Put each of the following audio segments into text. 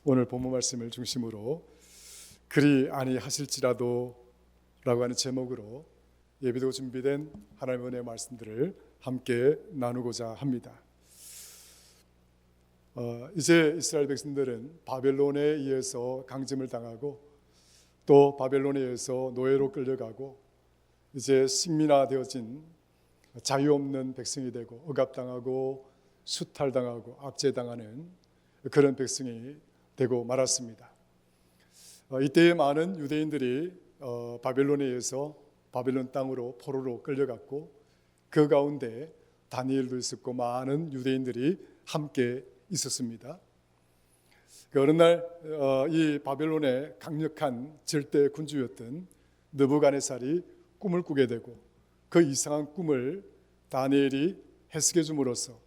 오늘 본문 말씀을 중심으로 그리 아니하실지라도 라고 하는 제목으로 예비되고 준비된 하나님의 은혜의 말씀들을 함께 나누고자 합니다. 이제 이스라엘 백성들은 바벨론에 의해서 강점을 당하고 또 바벨론에 의해서 노예로 끌려가고 이제 식민화되어진 자유 없는 백성이 되고 억압당하고 수탈당하고 압제당하는 그런 백성이 되고 말았습니다. 이때에 많은 유대인들이 바벨론에 의해서 바벨론 땅으로 포로로 끌려갔고 그 가운데 다니엘도 있었고 많은 유대인들이 함께 있었습니다. 어느 날 이 바벨론의 강력한 절대 군주였던 느부갓네살이 꿈을 꾸게 되고 그 이상한 꿈을 다니엘이 해석해 줌으로써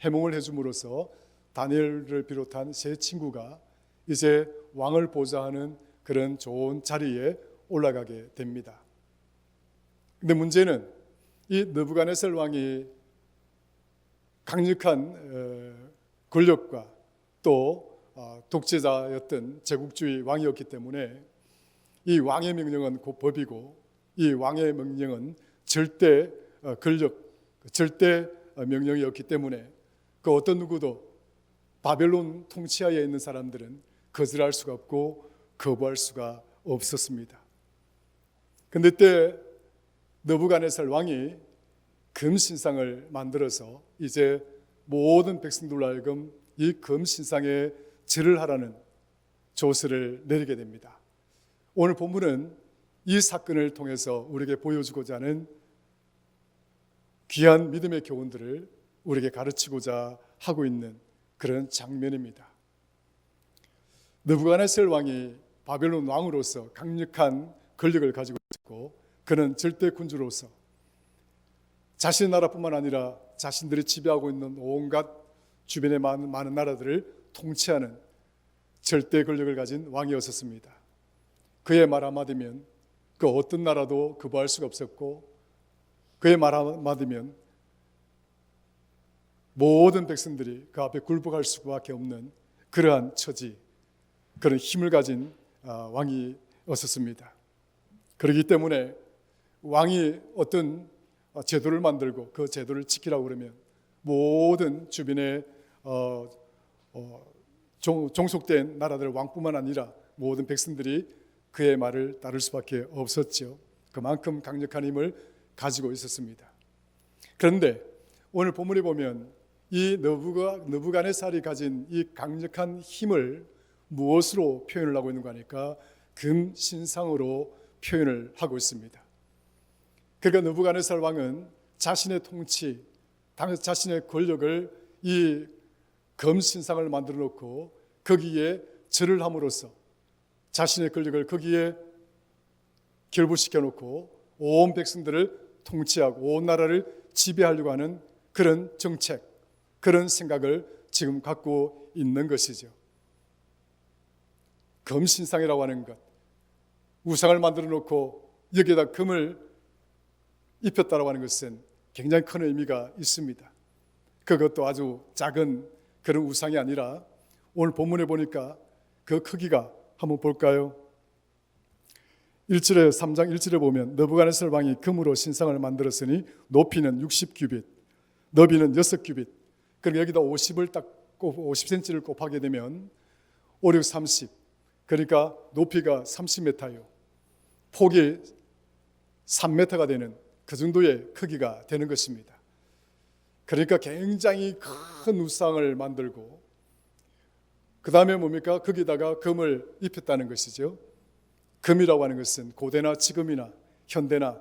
해몽을 해줌으로써 다니엘을 비롯한 세 친구가 이제 왕을 보좌하는 그런 좋은 자리에 올라가게 됩니다. 근데 문제는 이 느부갓네살 왕이 강력한 권력과 또 독재자였던 제국주의 왕이었기 때문에 이 왕의 명령은 곧 법이고 이 왕의 명령은 절대 권력, 절대 명령이었기 때문에 그 어떤 누구도 바벨론 통치하에 있는 사람들은 거절할 수가 없고 거부할 수가 없었습니다. 근데 때 느부갓네살 왕이 금신상을 만들어서 이제 모든 백성들로 하여금 이 금신상에 절을 하라는 조서를 내리게 됩니다. 오늘 본문은 이 사건을 통해서 우리에게 보여주고자 하는 귀한 믿음의 교훈들을 우리에게 가르치고자 하고 있는 그런 장면입니다. 느부갓네살 왕이 바벨론 왕으로서 강력한 권력을 가지고 있고 그는 절대 군주로서 자신의 나라뿐만 아니라 자신들이 지배하고 있는 온갖 주변의 많은 나라들을 통치하는 절대 권력을 가진 왕이었습니다. 그의 말 한마디면 그 어떤 나라도 거부할 수가 없었고 그의 말 한마디면 모든 백성들이 그 앞에 굴복할 수밖에 없는 그러한 처지, 그런 힘을 가진 왕이었습니다. 그렇기 때문에 왕이 어떤 제도를 만들고 그 제도를 지키라고 그러면 모든 주변에 종속된 나라들 왕뿐만 아니라 모든 백성들이 그의 말을 따를 수밖에 없었죠. 그만큼 강력한 힘을 가지고 있었습니다. 그런데 오늘 본문에 보면 이 느부갓네살이 가진 이 강력한 힘을 무엇으로 표현을 하고 있는 거 아닐까? 금신상으로 표현을 하고 있습니다. 그러니까 느부갓네살 왕은 자신의 통치, 자신의 권력을 이 금신상을 만들어 놓고 거기에 절을 함으로써 자신의 권력을 거기에 결부시켜 놓고 온 백성들을 통치하고 온 나라를 지배하려고 하는 그런 정책, 그런 생각을 지금 갖고 있는 것이죠. 금신상이라고 하는 것, 우상을 만들어 놓고 여기에다 금을 입혔다라고 하는 것은 굉장히 큰 의미가 있습니다. 그것도 아주 작은 그런 우상이 아니라 오늘 본문에 보니까 그 크기가 한번 볼까요? 3장 1절에 보면 느부갓네살 왕이 금으로 신상을 만들었으니 높이는 60규빗, 너비는 6규빗. 그럼 여기다 50cm를 곱하게 되면 5, 6, 30. 그러니까 높이가 30m요. 폭이 3m가 되는 그 정도의 크기가 되는 것입니다. 그러니까 굉장히 큰 우상을 만들고 그 다음에 뭡니까? 거기다가 금을 입혔다는 것이죠. 금이라고 하는 것은 고대나 지금이나 현대나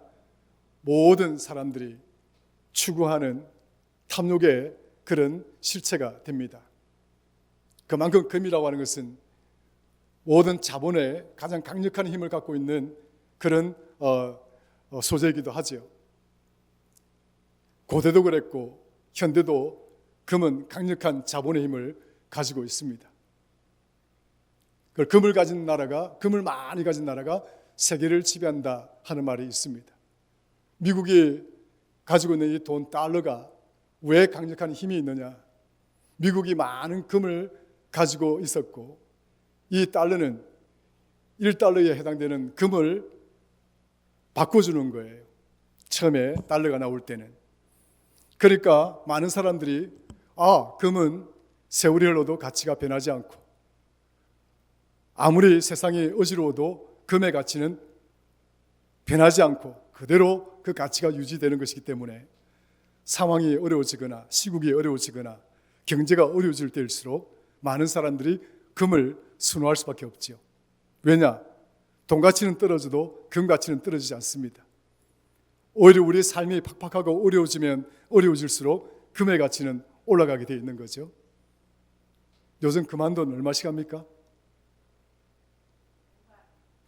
모든 사람들이 추구하는 탐욕의 그런 실체가 됩니다. 그만큼 금이라고 하는 것은 모든 자본의 가장 강력한 힘을 갖고 있는 그런 소재이기도 하죠. 고대도 그랬고 현대도 금은 강력한 자본의 힘을 가지고 있습니다. 금을 가진 나라가, 금을 많이 가진 나라가 세계를 지배한다 하는 말이 있습니다. 미국이 가지고 있는 이 돈 달러가 왜 강력한 힘이 있느냐? 미국이 많은 금을 가지고 있었고 이 달러는 1달러에 해당되는 금을 바꿔주는 거예요. 처음에 달러가 나올 때는. 그러니까 많은 사람들이 금은 세월이 흘러도 가치가 변하지 않고 아무리 세상이 어지러워도 금의 가치는 변하지 않고 그대로 그 가치가 유지되는 것이기 때문에 상황이 어려워지거나 시국이 어려워지거나 경제가 어려워질 때일수록 많은 사람들이 금을 선호할 수밖에 없지요. 왜냐? 돈 가치는 떨어져도 금 가치는 떨어지지 않습니다. 오히려 우리 삶이 팍팍하고 어려워지면 어려워질수록 금의 가치는 올라가게 되어 있는 거죠. 요즘 금 한 돈 얼마씩 합니까?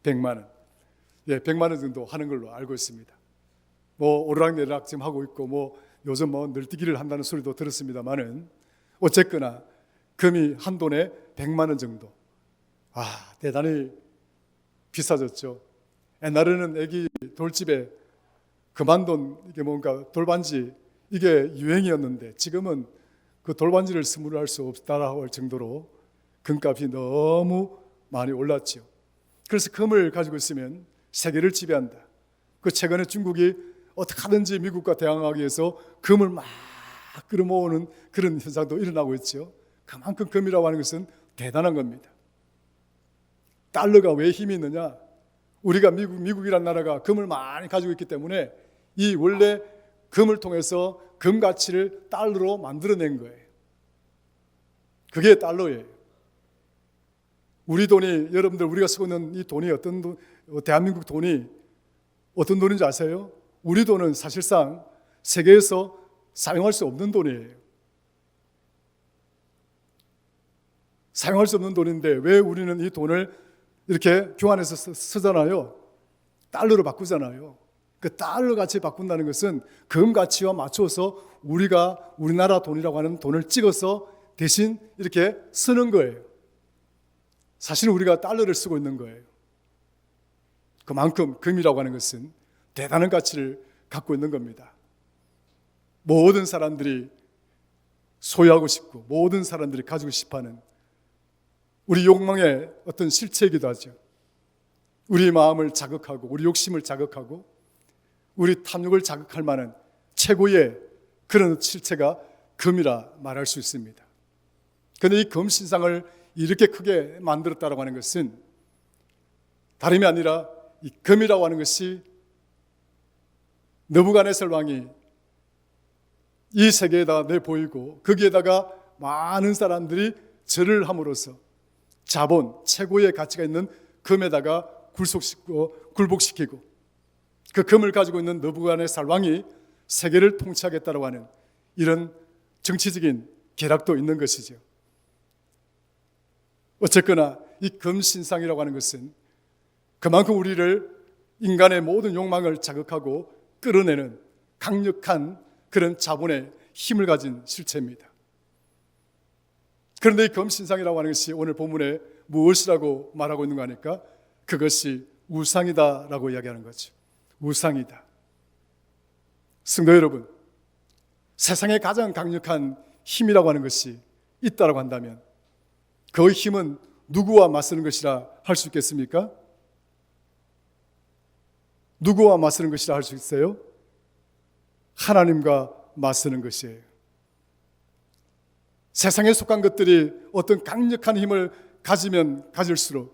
100만 원. 100만 원 정도 하는 걸로 알고 있습니다. 오르락내리락 지금 하고 있고 요즘 늘뛰기를 한다는 소리도 들었습니다만은 어쨌거나 금이 한 돈에 100만 원 정도. 대단히 비싸졌죠. 옛날에는 애기 돌집에 금 한 돈, 이게 뭔가 돌반지, 이게 유행이었는데 지금은 그 돌반지를 스물할 수 없다라고 할 정도로 금값이 너무 많이 올랐죠. 그래서 금을 가지고 있으면 세계를 지배한다. 최근에 중국이 어떻게 하든지 미국과 대항하기 위해서 금을 막 끌어모으는 그런 현상도 일어나고 있죠. 그만큼 금이라고 하는 것은 대단한 겁니다. 달러가 왜 힘이 있느냐? 우리가 미국이란 나라가 금을 많이 가지고 있기 때문에 이 원래 금을 통해서 금 가치를 달러로 만들어낸 거예요. 그게 달러예요. 우리 돈이, 여러분들 우리가 쓰고 있는 이 돈이 어떤 돈, 대한민국 돈이 어떤 돈인지 아세요? 우리 돈은 사실상 세계에서 사용할 수 없는 돈이에요. 사용할 수 없는 돈인데 왜 우리는 이 돈을 이렇게 교환해서 쓰잖아요. 달러로 바꾸잖아요. 그 달러 가치 바꾼다는 것은 금 가치와 맞춰서 우리나라 돈이라고 하는 돈을 찍어서 대신 이렇게 쓰는 거예요. 사실은 우리가 달러를 쓰고 있는 거예요. 그만큼 금이라고 하는 것은 대단한 가치를 갖고 있는 겁니다. 모든 사람들이 소유하고 싶고 모든 사람들이 가지고 싶어하는 우리 욕망의 어떤 실체이기도 하죠. 우리 마음을 자극하고 우리 욕심을 자극하고 우리 탐욕을 자극할 만한 최고의 그런 실체가 금이라 말할 수 있습니다. 그런데 이 금 신상을 이렇게 크게 만들었다고 하는 것은 다름이 아니라 이 금이라고 하는 것이 느부갓네살 왕이 이 세계에다 내보이고 거기에다가 많은 사람들이 절을 함으로써 자본, 최고의 가치가 있는 금에다가 굴복시키고 그 금을 가지고 있는 느부갓네살 왕이 세계를 통치하겠다고 하는 이런 정치적인 계략도 있는 것이죠. 어쨌거나 이 금신상이라고 하는 것은 그만큼 우리를 인간의 모든 욕망을 자극하고 끌어내는 강력한 그런 자본의 힘을 가진 실체입니다. 그런데 이 금신상이라고 하는 것이 오늘 본문에 무엇이라고 말하고 있는 거 아닙니까? 그것이 우상이다라고 이야기하는 거죠. 우상이다. 성도 여러분, 세상에 가장 강력한 힘이라고 하는 것이 있다라고 한다면 그 힘은 누구와 맞서는 것이라 할 수 있겠습니까? 누구와 맞서는 것이라 할 수 있어요? 하나님과 맞서는 것이에요. 세상에 속한 것들이 어떤 강력한 힘을 가지면 가질수록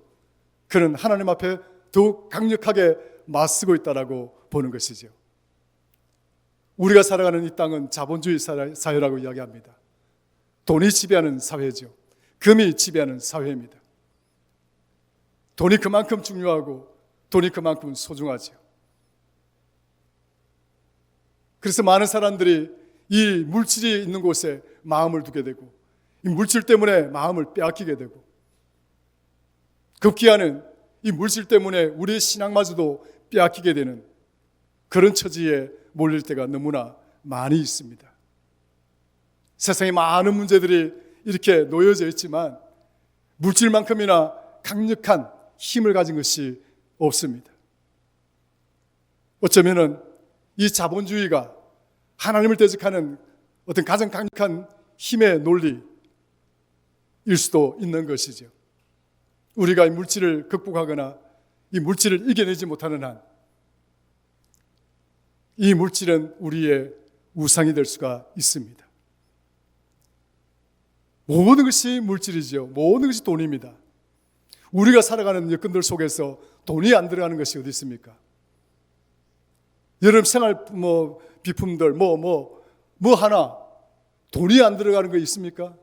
그는 하나님 앞에 더욱 강력하게 맞서고 있다라고 보는 것이죠. 우리가 살아가는 이 땅은 자본주의 사회라고 이야기합니다. 돈이 지배하는 사회죠. 금이 지배하는 사회입니다. 돈이 그만큼 중요하고 돈이 그만큼 소중하죠. 그래서 많은 사람들이 이 물질이 있는 곳에 마음을 두게 되고 이 물질 때문에 마음을 빼앗기게 되고 급기야는 이 물질 때문에 우리의 신앙마저도 빼앗기게 되는 그런 처지에 몰릴 때가 너무나 많이 있습니다. 세상에 많은 문제들이 이렇게 놓여져 있지만 물질만큼이나 강력한 힘을 가진 것이 없습니다. 어쩌면은 이 자본주의가 하나님을 대적하는 어떤 가장 강력한 힘의 논리일 수도 있는 것이죠. 우리가 이 물질을 극복하거나 이 물질을 이겨내지 못하는 한 이 물질은 우리의 우상이 될 수가 있습니다. 모든 것이 물질이지요. 모든 것이 돈입니다. 우리가 살아가는 여건들 속에서 돈이 안 들어가는 것이 어디 있습니까? 여러분 생활 비품들 하나 돈이 안 들어가는 거 있습니까?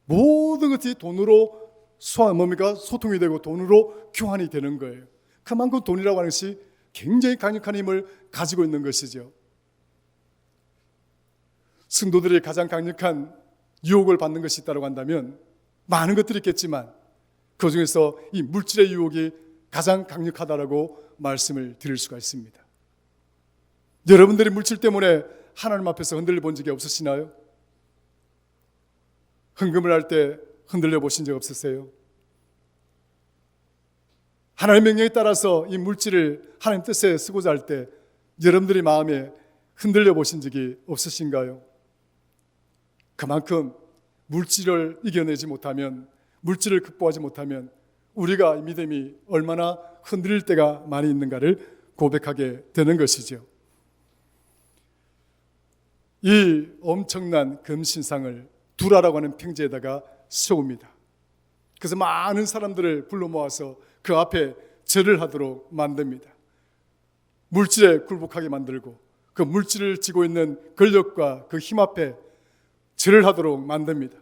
모든 것이 돈으로 소통이 되고 돈으로 교환이 되는 거예요. 그만큼 돈이라고 하는 것이 굉장히 강력한 힘을 가지고 있는 것이죠. 성도들이 가장 강력한 유혹을 받는 것이 있다고 한다면 많은 것들이 있겠지만 그 중에서 이 물질의 유혹이 가장 강력하다라고 말씀을 드릴 수가 있습니다. 여러분들이 물질 때문에 하나님 앞에서 흔들려 본 적이 없으시나요? 헌금을 할 때 흔들려 보신 적 없으세요? 하나님의 명령에 따라서 이 물질을 하나님 뜻에 쓰고자 할 때 여러분들이 마음에 흔들려 보신 적이 없으신가요? 그만큼 물질을 이겨내지 못하면, 물질을 극복하지 못하면 우리가 믿음이 얼마나 흔들릴 때가 많이 있는가를 고백하게 되는 것이죠. 이 엄청난 금신상을 두라라고 하는 평지에다가 세웁니다. 그래서 많은 사람들을 불러 모아서 그 앞에 절을 하도록 만듭니다. 물질에 굴복하게 만들고 그 물질을 쥐고 있는 권력과 그 힘 앞에 절을 하도록 만듭니다.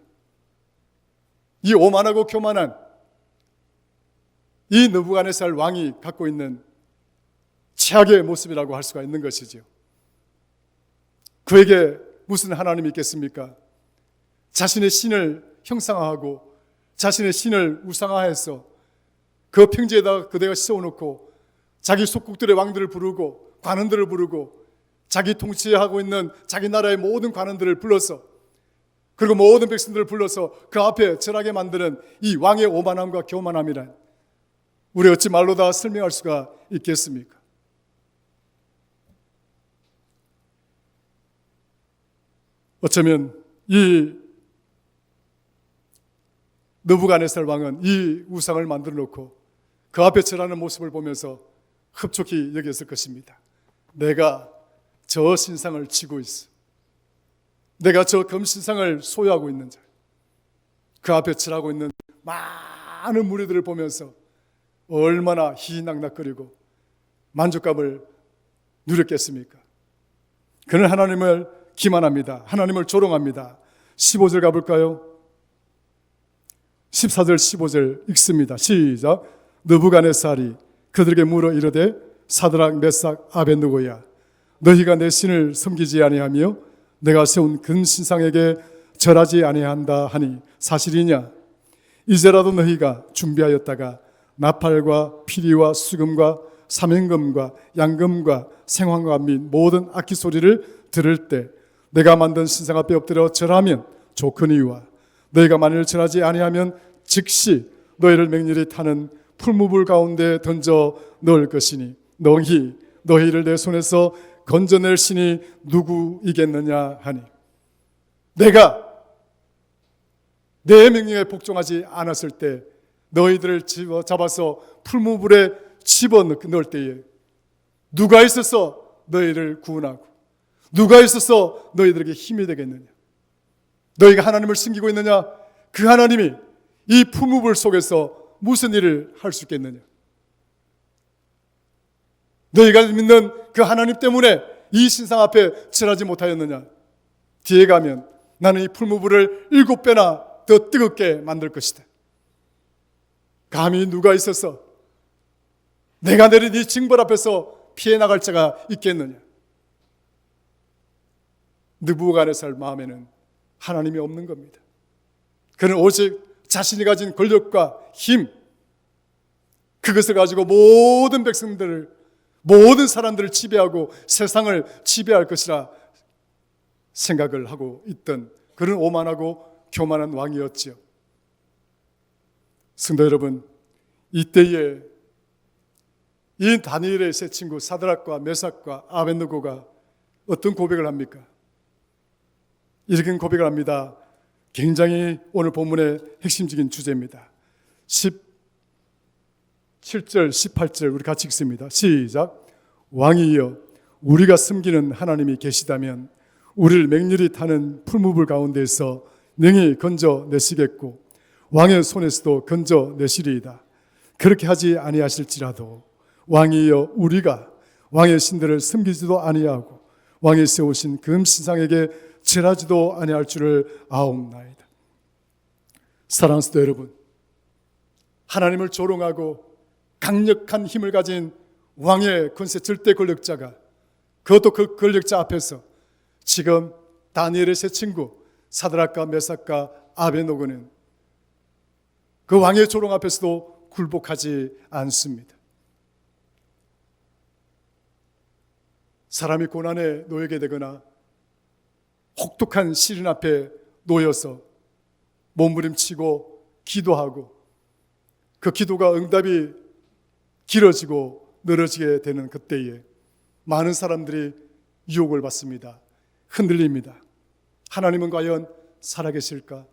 이 오만하고 교만한 이 느부갓네살 왕이 갖고 있는 최악의 모습이라고 할 수가 있는 것이죠. 그에게 무슨 하나님이 있겠습니까? 자신의 신을 형상화하고 자신의 신을 우상화해서 그 평지에다가 그대가 세워놓고 자기 속국들의 왕들을 부르고 관원들을 부르고 자기 통치하고 있는 자기 나라의 모든 관원들을 불러서 그리고 모든 백성들을 불러서 그 앞에 절하게 만드는 이 왕의 오만함과 교만함이란 우리 어찌 말로 다 설명할 수가 있겠습니까? 어쩌면 이 느부갓네살 왕은 이 우상을 만들어 놓고 그 앞에 절하는 모습을 보면서 흡족히 여겼을 것입니다. 내가 저 신상을 치고 있어. 내가 저 금신상을 소유하고 있는 자. 그 앞에 절하고 있는 많은 무리들을 보면서 얼마나 희낙낙거리고 만족감을 누렸겠습니까? 그는 하나님을 기만합니다. 하나님을 조롱합니다. 15절 가볼까요? 14절 15절 읽습니다. 시작. 느부갓네살이 그들에게 물어 이르되 사드락 메삭 아벳느고야 너희가 내 신을 섬기지 아니하며 내가 세운 근신상에게 절하지 아니한다 하니 사실이냐? 이제라도 너희가 준비하였다가 나팔과 피리와 수금과 사명금과 양금과 생황과 및 모든 악기 소리를 들을 때 내가 만든 신상 앞에 엎드려 절하면 좋거니와 너희가 만일 절하지 아니하면 즉시 너희를 맹렬히 타는 풀무불 가운데 던져 넣을 것이니 너희를 내 손에서 건져낼 신이 누구이겠느냐 하니 내가 내 명령에 복종하지 않았을 때 너희들을 잡아서 풀무불에 집어넣을 때에 누가 있어서 너희를 구원하고 누가 있어서 너희들에게 힘이 되겠느냐? 너희가 하나님을 섬기고 있느냐? 그 하나님이 이 풀무불 속에서 무슨 일을 할 수 있겠느냐? 너희가 믿는 그 하나님 때문에 이 신상 앞에 절하지 못하였느냐? 뒤에 가면 나는 이 풀무불을 7배나 더 뜨겁게 만들 것이다. 감히 누가 있어서 내가 내린 이 징벌 앞에서 피해 나갈 자가 있겠느냐? 느부갓네살 마음에는 하나님이 없는 겁니다. 그는 오직 자신이 가진 권력과 힘, 그것을 가지고 모든 백성들을, 모든 사람들을 지배하고 세상을 지배할 것이라 생각을 하고 있던 그런 오만하고 교만한 왕이었지요. 성도 여러분, 이때에 이 다니엘의 세 친구 사드락과 메삭과 아벳느고가 어떤 고백을 합니까? 이렇게 고백을 합니다. 굉장히 오늘 본문의 핵심적인 주제입니다. 17절, 18절 우리 같이 읽습니다. 시작. 왕이여, 우리가 섬기는 하나님이 계시다면 우리를 맹렬히 타는 풀무불 가운데에서 능히 건져내시겠고 왕의 손에서도 건져내시리이다. 그렇게 하지 아니하실지라도 왕이여, 우리가 왕의 신들을 섬기지도 아니하고 왕이 세우신 금신상에게 절하지도 아니할 줄을 아옵나이다. 사랑하는 성도 여러분, 하나님을 조롱하고 강력한 힘을 가진 왕의 권세 절대 권력자가, 그것도 그 권력자 앞에서 지금 다니엘의 세 친구 사드락과 메삭과 아베노고는 그 왕의 조롱 앞에서도 굴복하지 않습니다. 사람이 고난에 놓이게 되거나 혹독한 시련 앞에 놓여서 몸부림치고 기도하고 그 기도가 응답이 길어지고 늘어지게 되는 그때에 많은 사람들이 유혹을 받습니다. 흔들립니다. 하나님은 과연 살아계실까?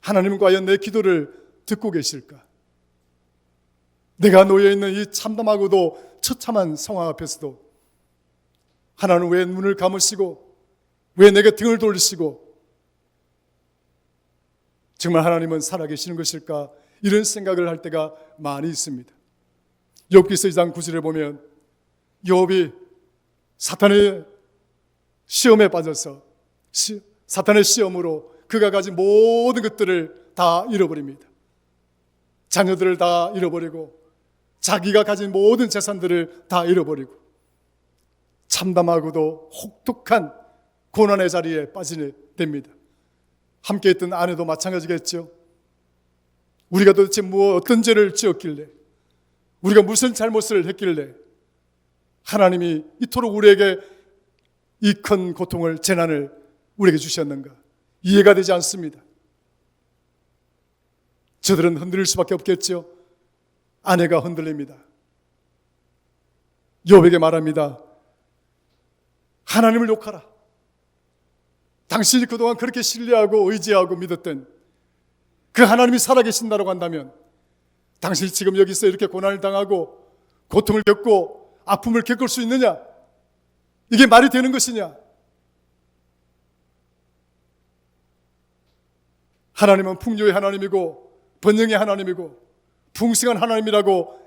하나님은 과연 내 기도를 듣고 계실까? 내가 놓여있는 이 참담하고도 처참한 상황 앞에서도 하나님은 왜 눈을 감으시고 왜 내게 등을 돌리시고 정말 하나님은 살아계시는 것일까? 이런 생각을 할 때가 많이 있습니다. 욥기서 2장 9절에 보면 욥이 사탄의 시험에 빠져서 사탄의 시험으로 그가 가진 모든 것들을 다 잃어버립니다. 자녀들을 다 잃어버리고 자기가 가진 모든 재산들을 다 잃어버리고 참담하고도 혹독한 고난의 자리에 빠지게 됩니다. 함께 있던 아내도 마찬가지겠죠. 우리가 도대체 어떤 죄를 지었길래, 우리가 무슨 잘못을 했길래 하나님이 이토록 우리에게 이 큰 고통을, 재난을 우리에게 주셨는가? 이해가 되지 않습니다. 저들은 흔들릴 수밖에 없겠죠. 아내가 흔들립니다. 욥에게 말합니다. 하나님을 욕하라. 당신이 그동안 그렇게 신뢰하고 의지하고 믿었던 그 하나님이 살아계신다고 한다면 당신이 지금 여기서 이렇게 고난을 당하고 고통을 겪고 아픔을 겪을 수 있느냐? 이게 말이 되는 것이냐? 하나님은 풍요의 하나님이고 번영의 하나님이고 풍성한 하나님이라고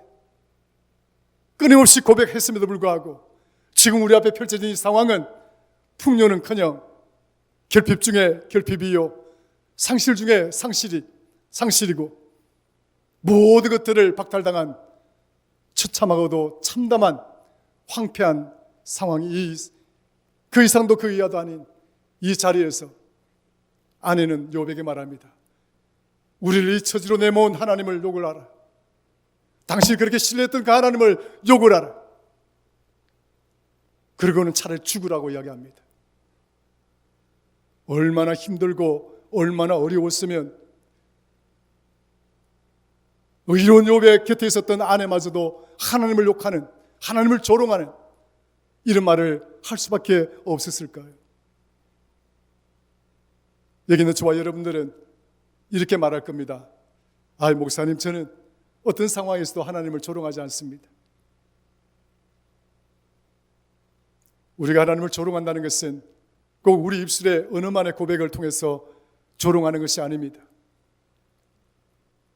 끊임없이 고백했음에도 불구하고 지금 우리 앞에 펼쳐진 이 상황은 풍요는커녕 결핍 중에 결핍이요 상실 중에 상실이고 모든 것들을 박탈당한 처참하고도 참담한 황폐한 상황이 그 이상도 그 이하도 아닌 이 자리에서 아내는 욥에게 말합니다. 우리를 이 처지로 내모은 하나님을 욕을 하라. 당신이 그렇게 신뢰했던 그 하나님을 욕을 하라. 그리고는 차라리 죽으라고 이야기합니다. 얼마나 힘들고 얼마나 어려웠으면 의로운 욥의 곁에 있었던 아내마저도 하나님을 욕하는, 하나님을 조롱하는 이런 말을 할 수밖에 없었을까요? 여기 있는 저와 여러분들은 이렇게 말할 겁니다. 목사님, 저는 어떤 상황에서도 하나님을 조롱하지 않습니다. 우리가 하나님을 조롱한다는 것은 꼭 우리 입술의 언어만의 고백을 통해서 조롱하는 것이 아닙니다.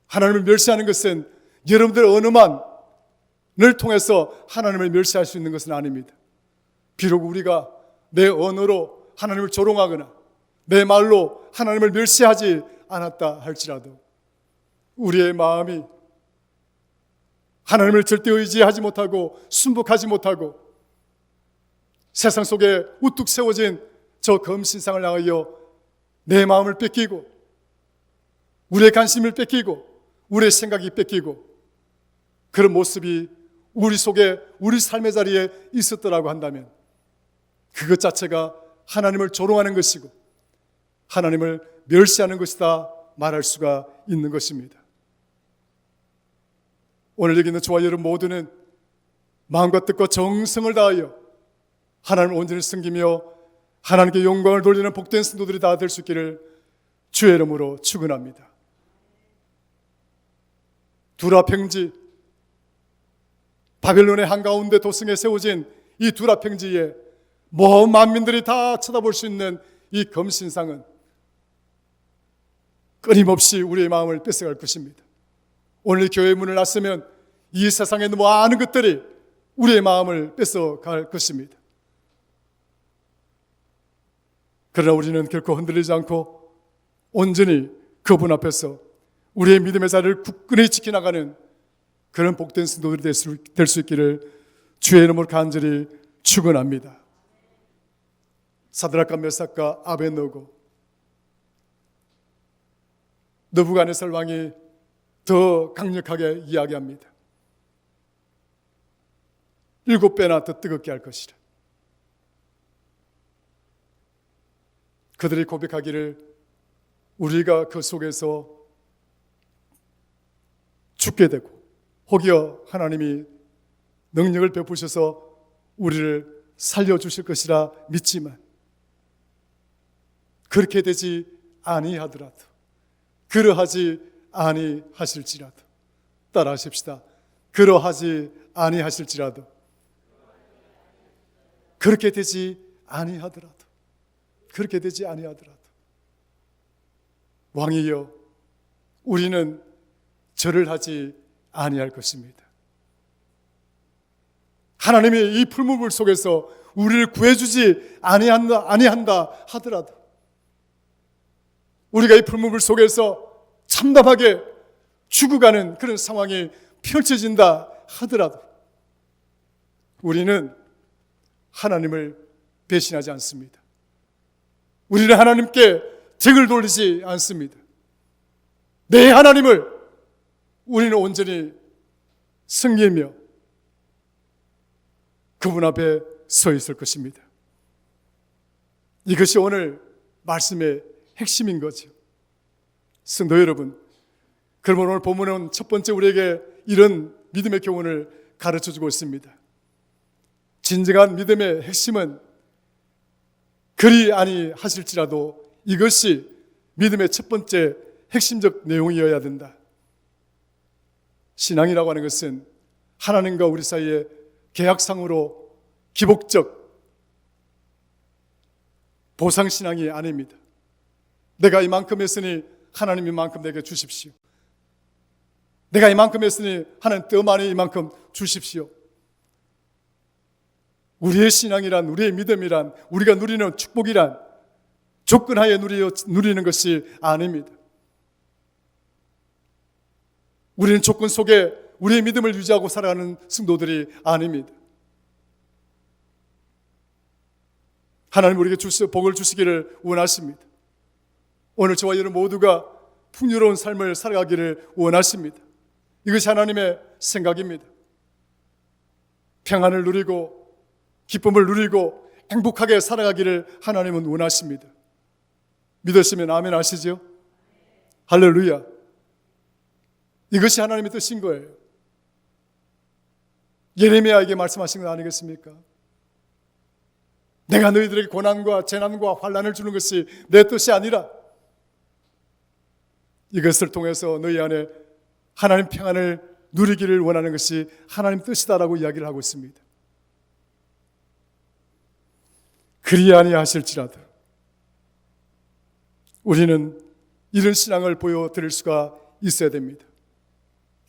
하나님을 멸시하는 것은 여러분들의 언어만을 통해서 하나님을 멸시할 수 있는 것은 아닙니다. 비록 우리가 내 언어로 하나님을 조롱하거나 내 말로 하나님을 멸시하지 않았다 할지라도 우리의 마음이 하나님을 절대 의지하지 못하고 순복하지 못하고 세상 속에 우뚝 세워진 저 금신상을 향하여 내 마음을 뺏기고 우리의 관심을 뺏기고 우리의 생각이 뺏기고 그런 모습이 우리 속에 우리 삶의 자리에 있었더라고 한다면 그것 자체가 하나님을 조롱하는 것이고 하나님을 멸시하는 것이다 말할 수가 있는 것입니다. 오늘 여기 있는 저와 여러분 모두는 마음과 뜻과 정성을 다하여 하나님을 온전히 섬기며 하나님께 영광을 돌리는 복된 성도들이 다 될 수 있기를 주의 이름으로 축원합니다. 두라 평지, 바벨론의 한가운데 도성에 세워진 이 두라 평지에 먼 만민들이 다 쳐다볼 수 있는 이 금신상은 끊임없이 우리의 마음을 뺏어갈 것입니다. 오늘 교회 문을 놨으면 이 세상의 많은 것들이 우리의 마음을 뺏어갈 것입니다. 그러나 우리는 결코 흔들리지 않고 온전히 그분 앞에서 우리의 믿음의 자리를 굳건히 지켜나가는 그런 복된 성도들이 될 수 있기를 주의 이름으로 간절히 축원합니다. 사드락과 메삭과 아벳노고, 느부갓네살 왕이 더 강력하게 이야기합니다. 7배나 더 뜨겁게 할 것이라. 그들이 고백하기를 우리가 그 속에서 죽게 되고 혹여 하나님이 능력을 베푸셔서 우리를 살려주실 것이라 믿지만 그렇게 되지 아니하더라도, 그러하지 아니하실지라도, 따라하십시다. 그러하지 아니하실지라도, 그렇게 되지 아니하더라도, 그렇게 되지 아니하더라도, 왕이여 우리는 절을 하지 아니할 것입니다. 하나님이 이 풀무불 속에서 우리를 구해주지 아니한다 하더라도, 우리가 이 풀무불 속에서 참담하게 죽어가는 그런 상황이 펼쳐진다 하더라도 우리는 하나님을 배신하지 않습니다. 우리는 하나님께 등을 돌리지 않습니다. 내 하나님을 우리는 온전히 승리하며 그분 앞에 서 있을 것입니다. 이것이 오늘 말씀의 핵심인 거죠. 성도 여러분, 그러면 오늘 본문은 첫 번째 우리에게 이런 믿음의 교훈을 가르쳐주고 있습니다. 진정한 믿음의 핵심은 그리 아니하실지라도, 이것이 믿음의 첫 번째 핵심적 내용이어야 된다. 신앙이라고 하는 것은 하나님과 우리 사이에 계약상으로 기복적 보상신앙이 아닙니다. 내가 이만큼 했으니 하나님 이만큼 내게 주십시오. 내가 이만큼 했으니 하나님 더 많이 이만큼 주십시오. 우리의 신앙이란, 우리의 믿음이란, 우리가 누리는 축복이란 조건하에 누리는 것이 아닙니다. 우리는 조건 속에 우리의 믿음을 유지하고 살아가는 성도들이 아닙니다. 하나님 우리에게 복을 주시기를 원하십니다. 오늘 저와 여러분 모두가 풍요로운 삶을 살아가기를 원하십니다. 이것이 하나님의 생각입니다. 평안을 누리고 기쁨을 누리고 행복하게 살아가기를 하나님은 원하십니다. 믿으시면 아멘 하시죠? 할렐루야. 이것이 하나님의 뜻인 거예요. 예레미야에게 말씀하신 거 아니겠습니까? 내가 너희들에게 고난과 재난과 환난을 주는 것이 내 뜻이 아니라 이것을 통해서 너희 안에 하나님 평안을 누리기를 원하는 것이 하나님 뜻이다라고 이야기를 하고 있습니다. 그리 아니하실지라도 우리는 이런 신앙을 보여드릴 수가 있어야 됩니다.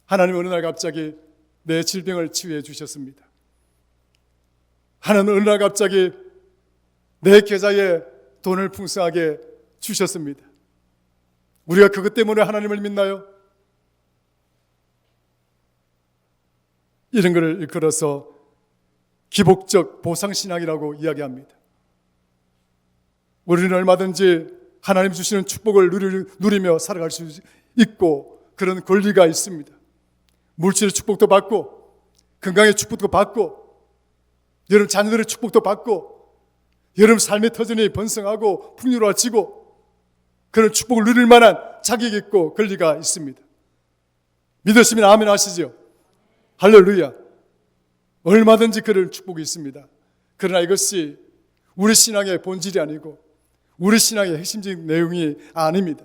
하나님 어느 날 갑자기 내 질병을 치유해 주셨습니다. 하나님 어느 날 갑자기 내 계좌에 돈을 풍성하게 주셨습니다. 우리가 그것 때문에 하나님을 믿나요? 이런 것을 일컬어서 기복적 보상신앙이라고 이야기합니다. 우리는 얼마든지 하나님 주시는 축복을 누리며 살아갈 수 있고 그런 권리가 있습니다. 물질의 축복도 받고 건강의 축복도 받고 여러분 자녀들의 축복도 받고 여러분 삶의 터전이 번성하고 풍요로워지고 그런 축복을 누릴 만한 자격이 있고 권리가 있습니다. 믿으시면 아멘 하시죠? 할렐루야. 얼마든지 그런 축복이 있습니다. 그러나 이것이 우리 신앙의 본질이 아니고 우리 신앙의 핵심적인 내용이 아닙니다.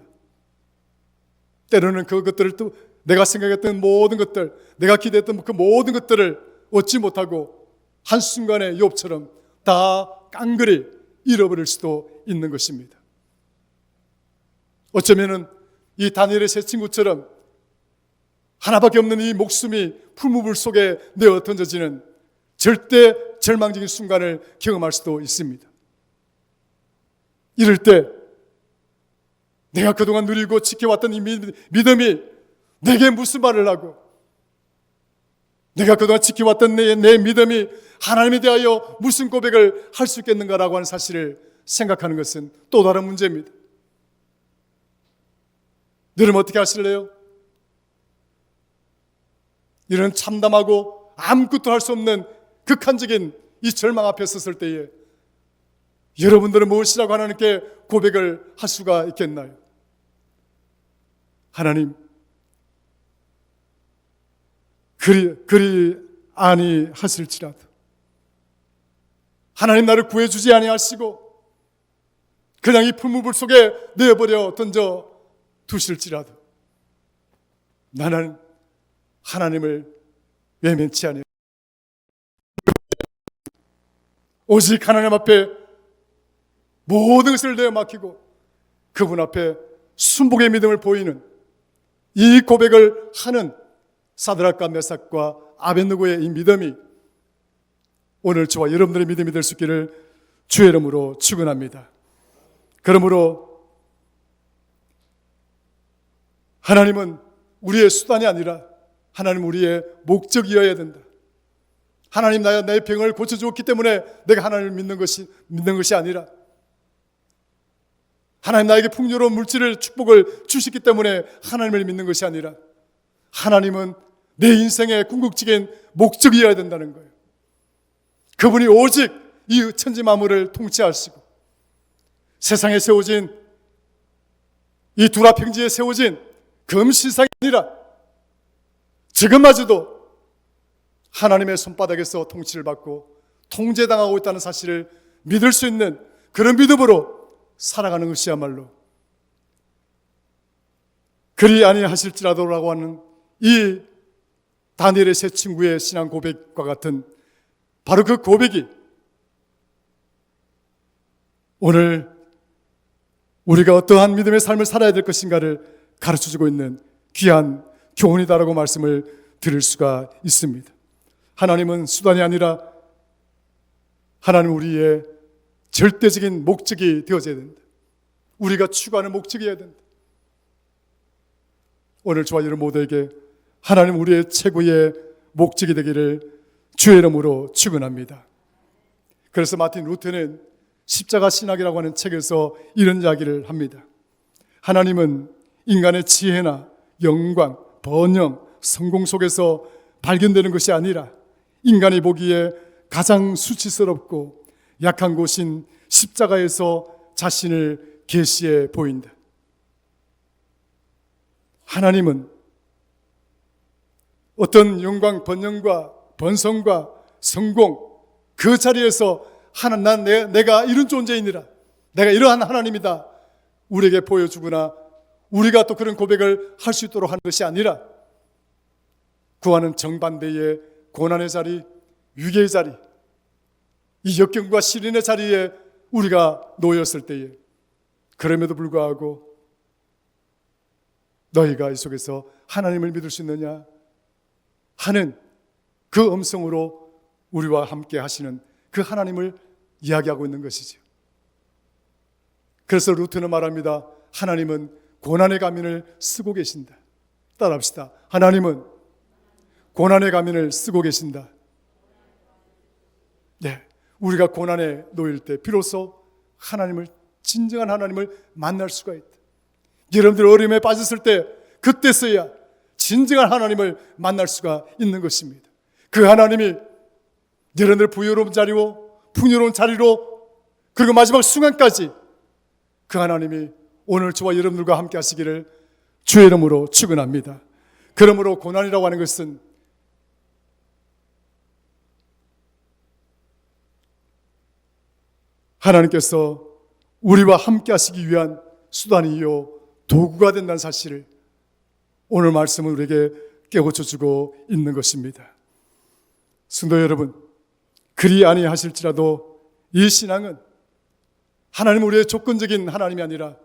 때로는 그것들을 또 내가 생각했던 모든 것들, 내가 기대했던 그 모든 것들을 얻지 못하고 한순간에 욥처럼 다 깡그리 잃어버릴 수도 있는 것입니다. 어쩌면은 이 다니엘의 세 친구처럼 하나밖에 없는 이 목숨이 풀무불 속에 내어 던져지는 절대 절망적인 순간을 경험할 수도 있습니다. 이럴 때 내가 그동안 누리고 지켜왔던 이 믿음이 내게 무슨 말을 하고, 내가 그동안 지켜왔던 내 믿음이 하나님에 대하여 무슨 고백을 할 수 있겠는가라고 하는 사실을 생각하는 것은 또 다른 문제입니다. 여러분 어떻게 하실래요? 이런 참담하고 아무것도 할 수 없는 극한적인 이 절망 앞에 섰을 때에 여러분들은 무엇이라고 하나님께 고백을 할 수가 있겠나요? 하나님, 그리 아니하실지라도, 하나님 나를 구해주지 아니하시고 그냥 이 풀무불 속에 내버려 던져 두실지라도 나는 하나님을 외면치 아니하리라. 오직 하나님 앞에 모든 것을 내어 맡기고 그분 앞에 순복의 믿음을 보이는 이 고백을 하는 사드락과 메삭과 아벳느고의 이 믿음이 오늘 저와 여러분들의 믿음이 될 수 있기를 주의 이름으로 축원합니다. 그러므로 하나님은 우리의 수단이 아니라 하나님 우리의 목적이어야 된다. 하나님 나의 병을 고쳐주었기 때문에 내가 하나님을 믿는 것이 아니라, 하나님 나에게 풍요로운 물질을 축복을 주셨기 때문에 하나님을 믿는 것이 아니라, 하나님은 내 인생의 궁극적인 목적이어야 된다는 거예요. 그분이 오직 이 천지 만물을 통치하시고 세상에 세워진 이 두라평지에 세워진 금시상이 아니라 지금마저도 하나님의 손바닥에서 통치를 받고 통제당하고 있다는 사실을 믿을 수 있는 그런 믿음으로 살아가는 것이야말로 그리 아니하실지라도라고 하는 이 다니엘의 세 친구의 신앙 고백과 같은 바로 그 고백이 오늘 우리가 어떠한 믿음의 삶을 살아야 될 것인가를 가르쳐주고 있는 귀한 교훈이다라고 말씀을 드릴 수가 있습니다. 하나님은 수단이 아니라 하나님은 우리의 절대적인 목적이 되어져야 된다. 우리가 추구하는 목적이어야 된다. 오늘 저와 여러분 모두에게 하나님 우리의 최고의 목적이 되기를 주의 이름으로 축원합니다. 그래서 마틴 루터는 십자가 신학이라고 하는 책에서 이런 이야기를 합니다. 하나님은 인간의 지혜나 영광, 번영, 성공 속에서 발견되는 것이 아니라 인간이 보기에 가장 수치스럽고 약한 곳인 십자가에서 자신을 계시해 보인다. 하나님은 어떤 영광, 번영과 번성과 성공 그 자리에서 내가 이런 존재이니라, 내가 이러한 하나님이다 우리에게 보여주거나 우리가 또 그런 고백을 할 수 있도록 하는 것이 아니라 그와는 정반대의 고난의 자리, 위기의 자리, 이 역경과 시련의 자리에 우리가 놓였을 때에 그럼에도 불구하고 너희가 이 속에서 하나님을 믿을 수 있느냐 하는 그 음성으로 우리와 함께 하시는 그 하나님을 이야기하고 있는 것이죠. 그래서 루터는 말합니다. 하나님은 고난의 가면을 쓰고 계신다. 따라합시다. 하나님은 고난의 가면을 쓰고 계신다. 네, 우리가 고난에 놓일 때 비로소 하나님을, 진정한 하나님을 만날 수가 있다. 여러분들 어려움에 빠졌을 때 그때서야 진정한 하나님을 만날 수가 있는 것입니다. 그 하나님이 여러분들 부여로운 자리로, 풍요로운 자리로, 그리고 마지막 순간까지 그 하나님이 오늘 저와 여러분들과 함께 하시기를 주의 이름으로 축원합니다. 그러므로 고난이라고 하는 것은 하나님께서 우리와 함께 하시기 위한 수단이요 도구가 된다는 사실을 오늘 말씀은 우리에게 깨우쳐주고 있는 것입니다. 성도 여러분, 그리 아니하실지라도 이 신앙은 하나님 우리의 조건적인 하나님이 아니라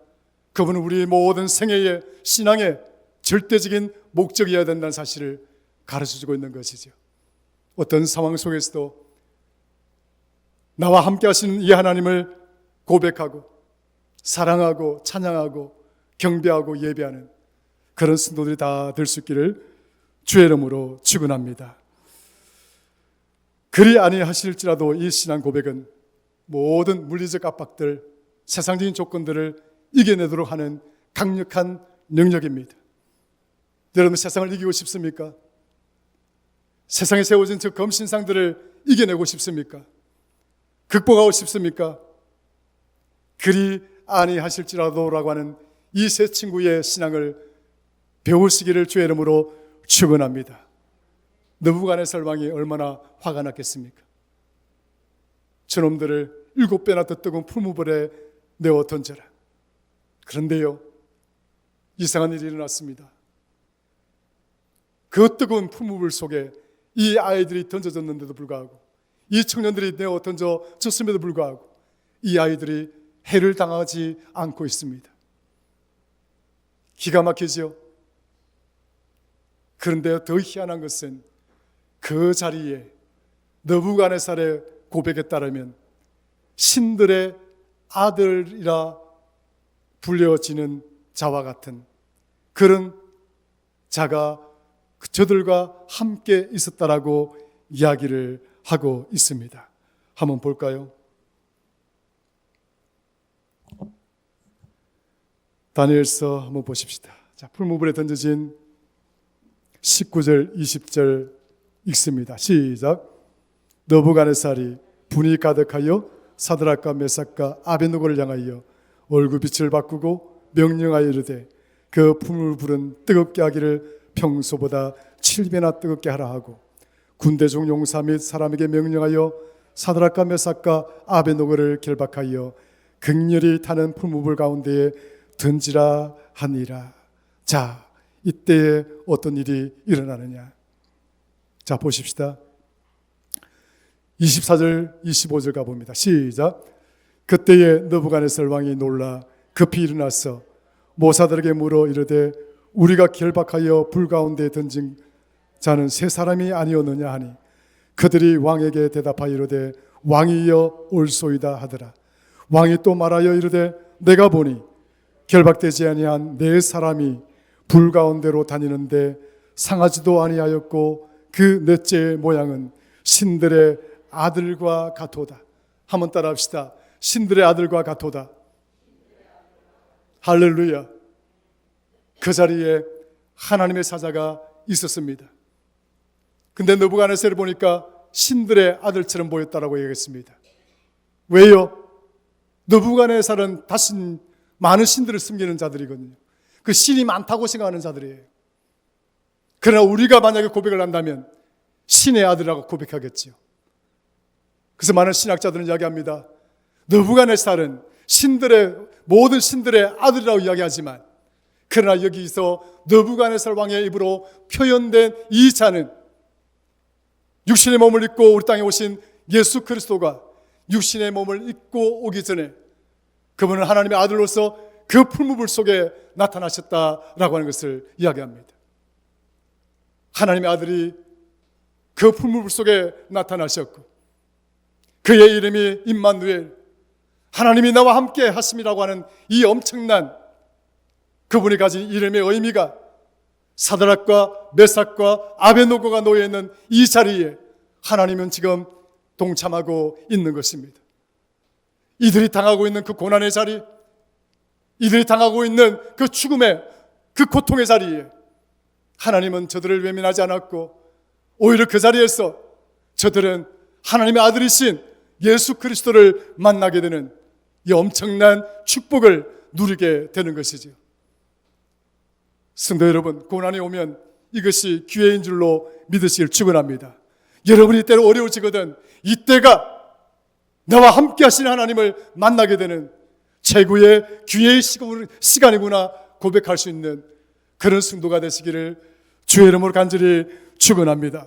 그분은 우리 모든 생애의 신앙의 절대적인 목적이어야 된다는 사실을 가르쳐주고 있는 것이죠. 어떤 상황 속에서도 나와 함께 하시는 이 하나님을 고백하고 사랑하고 찬양하고 경배하고 예배하는 그런 성도들이 다 될 수 있기를 주의 이름으로 축원합니다. 그리 아니하실지라도 이 신앙 고백은 모든 물리적 압박들, 세상적인 조건들을 이겨내도록 하는 강력한 능력입니다. 여러분, 세상을 이기고 싶습니까? 세상에 세워진 저 검신상들을 이겨내고 싶습니까? 극복하고 싶습니까? 그리 아니하실지라도라고 하는 이 세 친구의 신앙을 배우시기를 주의 이름으로 축원합니다. 느부갓네살 왕이 얼마나 화가 났겠습니까? 저놈들을 7배나 더 뜨거운 풀무불에 내어 던져라. 그런데요, 이상한 일이 일어났습니다. 그 뜨거운 풀무불 속에 이 아이들이 던져졌는데도 불구하고, 이 청년들이 내어 던져졌음에도 불구하고 이 아이들이 해를 당하지 않고 있습니다. 기가 막히죠. 그런데 더 희한한 것은 그 자리에 느부갓네살의 고백에 따르면 신들의 아들이라 불려지는 자와 같은 그런 자가 저들과 함께 있었다라고 이야기를 하고 있습니다. 한번 볼까요? 다니엘서 한번 보십시다. 자, 풀무불에 던져진 19절, 20절 읽습니다. 시작. 느부갓네살이 분이 가득하여 사드락과 메삭과 아벳느고를 향하여 얼굴빛을 바꾸고 명령하여 이르되 그 풀무불은 뜨겁게 하기를 평소보다 7배나 뜨겁게 하라 하고 군대 중 용사 및 사람에게 명령하여 사드락과 메삭과 아벳느고를 결박하여 극렬히 타는 풀무불 가운데에 던지라 하니라. 자, 이때에 어떤 일이 일어나느냐? 자, 보십시다. 24절, 25절 가봅니다. 시작. 그때에 느부갓네살 왕이 놀라 급히 일어나서 모사들에게 물어 이르되 우리가 결박하여 불 가운데 던진 자는 세 사람이 아니었느냐 하니 그들이 왕에게 대답하여 이르되 왕이여 올소이다 하더라. 왕이 또 말하여 이르되 내가 보니 결박되지 아니한 네 사람이 불 가운데로 다니는데 상하지도 아니하였고 그 넷째의 모양은 신들의 아들과 같도다. 한번 따라합시다. 신들의 아들과 같도다. 할렐루야. 그 자리에 하나님의 사자가 있었습니다. 근데 느부갓네살을 보니까 신들의 아들처럼 보였다라고 얘기했습니다. 왜요? 느부갓네살은 다시 많은 신들을 섬기는 자들이거든요. 그 신이 많다고 생각하는 자들이에요. 그러나 우리가 만약에 고백을 한다면 신의 아들이라고 고백하겠지요. 그래서 많은 신학자들은 이야기합니다. 느부갓네살은 모든 신들의 아들이라고 이야기하지만 그러나 여기서 느부갓네살 왕의 입으로 표현된 이 자는 육신의 몸을 입고 우리 땅에 오신 예수 그리스도가 육신의 몸을 입고 오기 전에 그분은 하나님의 아들로서 그 풀무불 속에 나타나셨다라고 하는 것을 이야기합니다. 하나님의 아들이 그 풀무불 속에 나타나셨고 그의 이름이 임마누엘, 하나님이 나와 함께 하심이라고 하는 이 엄청난 그분이 가진 이름의 의미가 사드락과 메삭과 아벳느고가 놓여있는 이 자리에 하나님은 지금 동참하고 있는 것입니다. 이들이 당하고 있는 그 고난의 자리, 이들이 당하고 있는 그 죽음의 그 고통의 자리에 하나님은 저들을 외면하지 않았고 오히려 그 자리에서 저들은 하나님의 아들이신 예수 그리스도를 만나게 되는 이 엄청난 축복을 누리게 되는 것이죠. 성도 여러분, 고난이 오면 이것이 기회인 줄로 믿으시길 축원합니다. 여러분이 때로 어려워지거든 이때가 나와 함께 하시는 하나님을 만나게 되는 최고의 기회의 시간이구나 고백할 수 있는 그런 성도가 되시기를 주의 이름으로 간절히 축원합니다.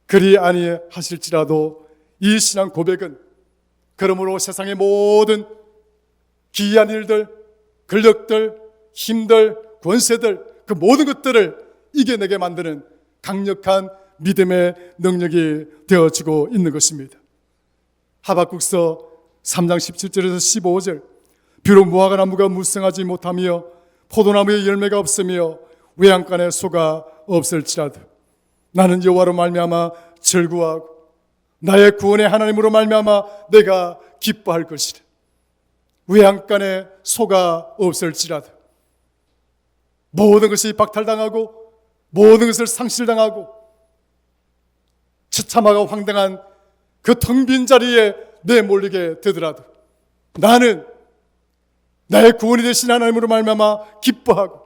그리 아니하실지라도 이 신앙 고백은 그러므로 세상의 모든 기이한 일들, 권력들, 힘들, 권세들, 그 모든 것들을 이겨내게 만드는 강력한 믿음의 능력이 되어지고 있는 것입니다. 하박국서 3장 17절에서 15절, 비록 무화과 나무가 무성하지 못하며 포도나무에 열매가 없으며 외양간에 소가 없을지라도 나는 여호와로 말미암아 즐거워하고 나의 구원의 하나님으로 말미암아 내가 기뻐할 것이라. 외양간에 소가 없을지라도 모든 것이 박탈당하고 모든 것을 상실당하고 처참하고 황당한 그 텅 빈 자리에 내몰리게 되더라도 나는 나의 구원이 되신 하나님으로 말미암아 기뻐하고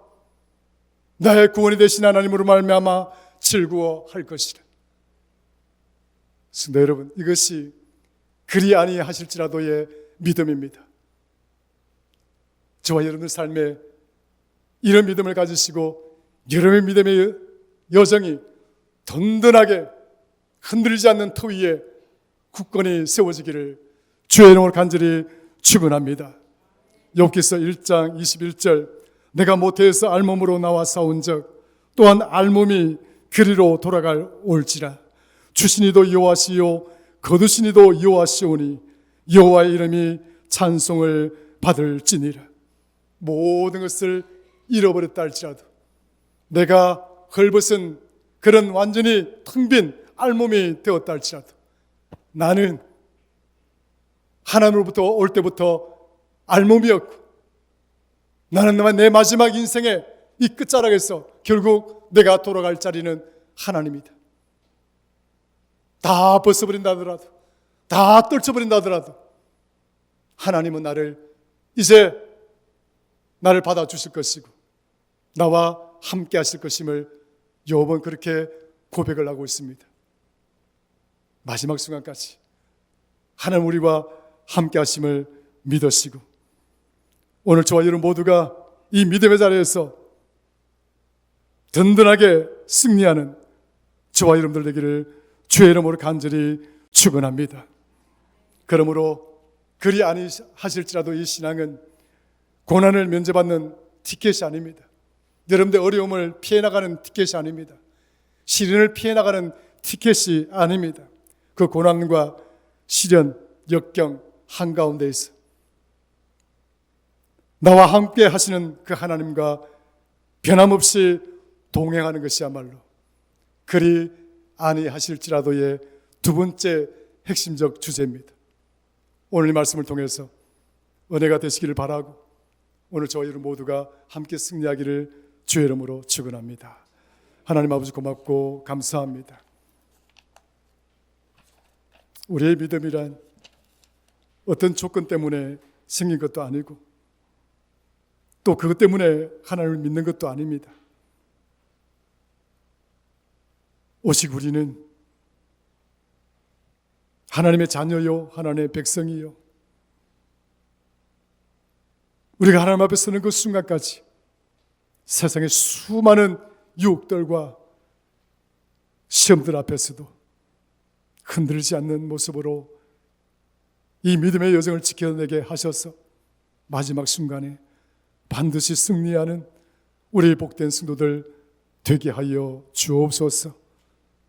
나의 구원이 되신 하나님으로 말미암아 즐거워할 것이라. 성도 여러분, 이것이 그리 아니하실지라도의 믿음입니다. 저와 여러분의 삶에 이런 믿음을 가지시고 여러분의 믿음의 여정이 든든하게 흔들리지 않는 터 위에 굳건히 세워지기를 주의 이름으로 간절히 축원합니다. 욥기서 1장 21절, 내가 모태에서 알몸으로 나와 싸운 적 또한 알몸이 그리로 돌아갈 올지라. 주시니도 여호와시요 거두시니도 여호와시오니 여호와의 이름이 찬송을 받을지니라. 모든 것을 잃어버렸다 할지라도 내가 헐벗은 그런 완전히 텅 빈 알몸이 되었다 할지라도 나는 하나님으로부터 올 때부터 알몸이었고 나는 내 마지막 인생의 이 끝자락에서 결국 내가 돌아갈 자리는 하나님이다. 다 벗어버린다 하더라도 다 떨쳐버린다 하더라도 하나님은 이제 나를 받아주실 것이고 나와 함께 하실 것임을 욥은 그렇게 고백을 하고 있습니다. 마지막 순간까지 하나님 우리와 함께 하심을 믿으시고 오늘 저와 여러분 모두가 이 믿음의 자리에서 든든하게 승리하는 저와 여러분들 되기를 주의 이름으로 간절히 축원합니다. 그러므로 그리 아니하실지라도 이 신앙은 고난을 면제받는 티켓이 아닙니다. 여러분들 어려움을 피해 나가는 티켓이 아닙니다. 시련을 피해 나가는 티켓이 아닙니다. 그 고난과 시련, 역경 한가운데에서 나와 함께 하시는 그 하나님과 변함없이 동행하는 것이야말로 그리 아니하실지라도의 두 번째 핵심적 주제입니다. 오늘 이 말씀을 통해서 은혜가 되시기를 바라고 오늘 저와 여러분 모두가 함께 승리하기를 주의 이름으로 축원합니다. 하나님 아버지 고맙고 감사합니다. 우리의 믿음이란 어떤 조건 때문에 생긴 것도 아니고 또 그것 때문에 하나님을 믿는 것도 아닙니다. 오직 우리는 하나님의 자녀요 하나님의 백성이요 우리가 하나님 앞에 서는 그 순간까지 세상의 수많은 유혹들과 시험들 앞에서도 흔들리지 않는 모습으로 이 믿음의 여정을 지켜내게 하셔서 마지막 순간에 반드시 승리하는 우리 복된 성도들 되게 하여 주옵소서.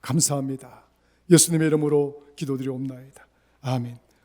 감사합니다. 예수님의 이름으로 기도드리옵나이다. 아멘.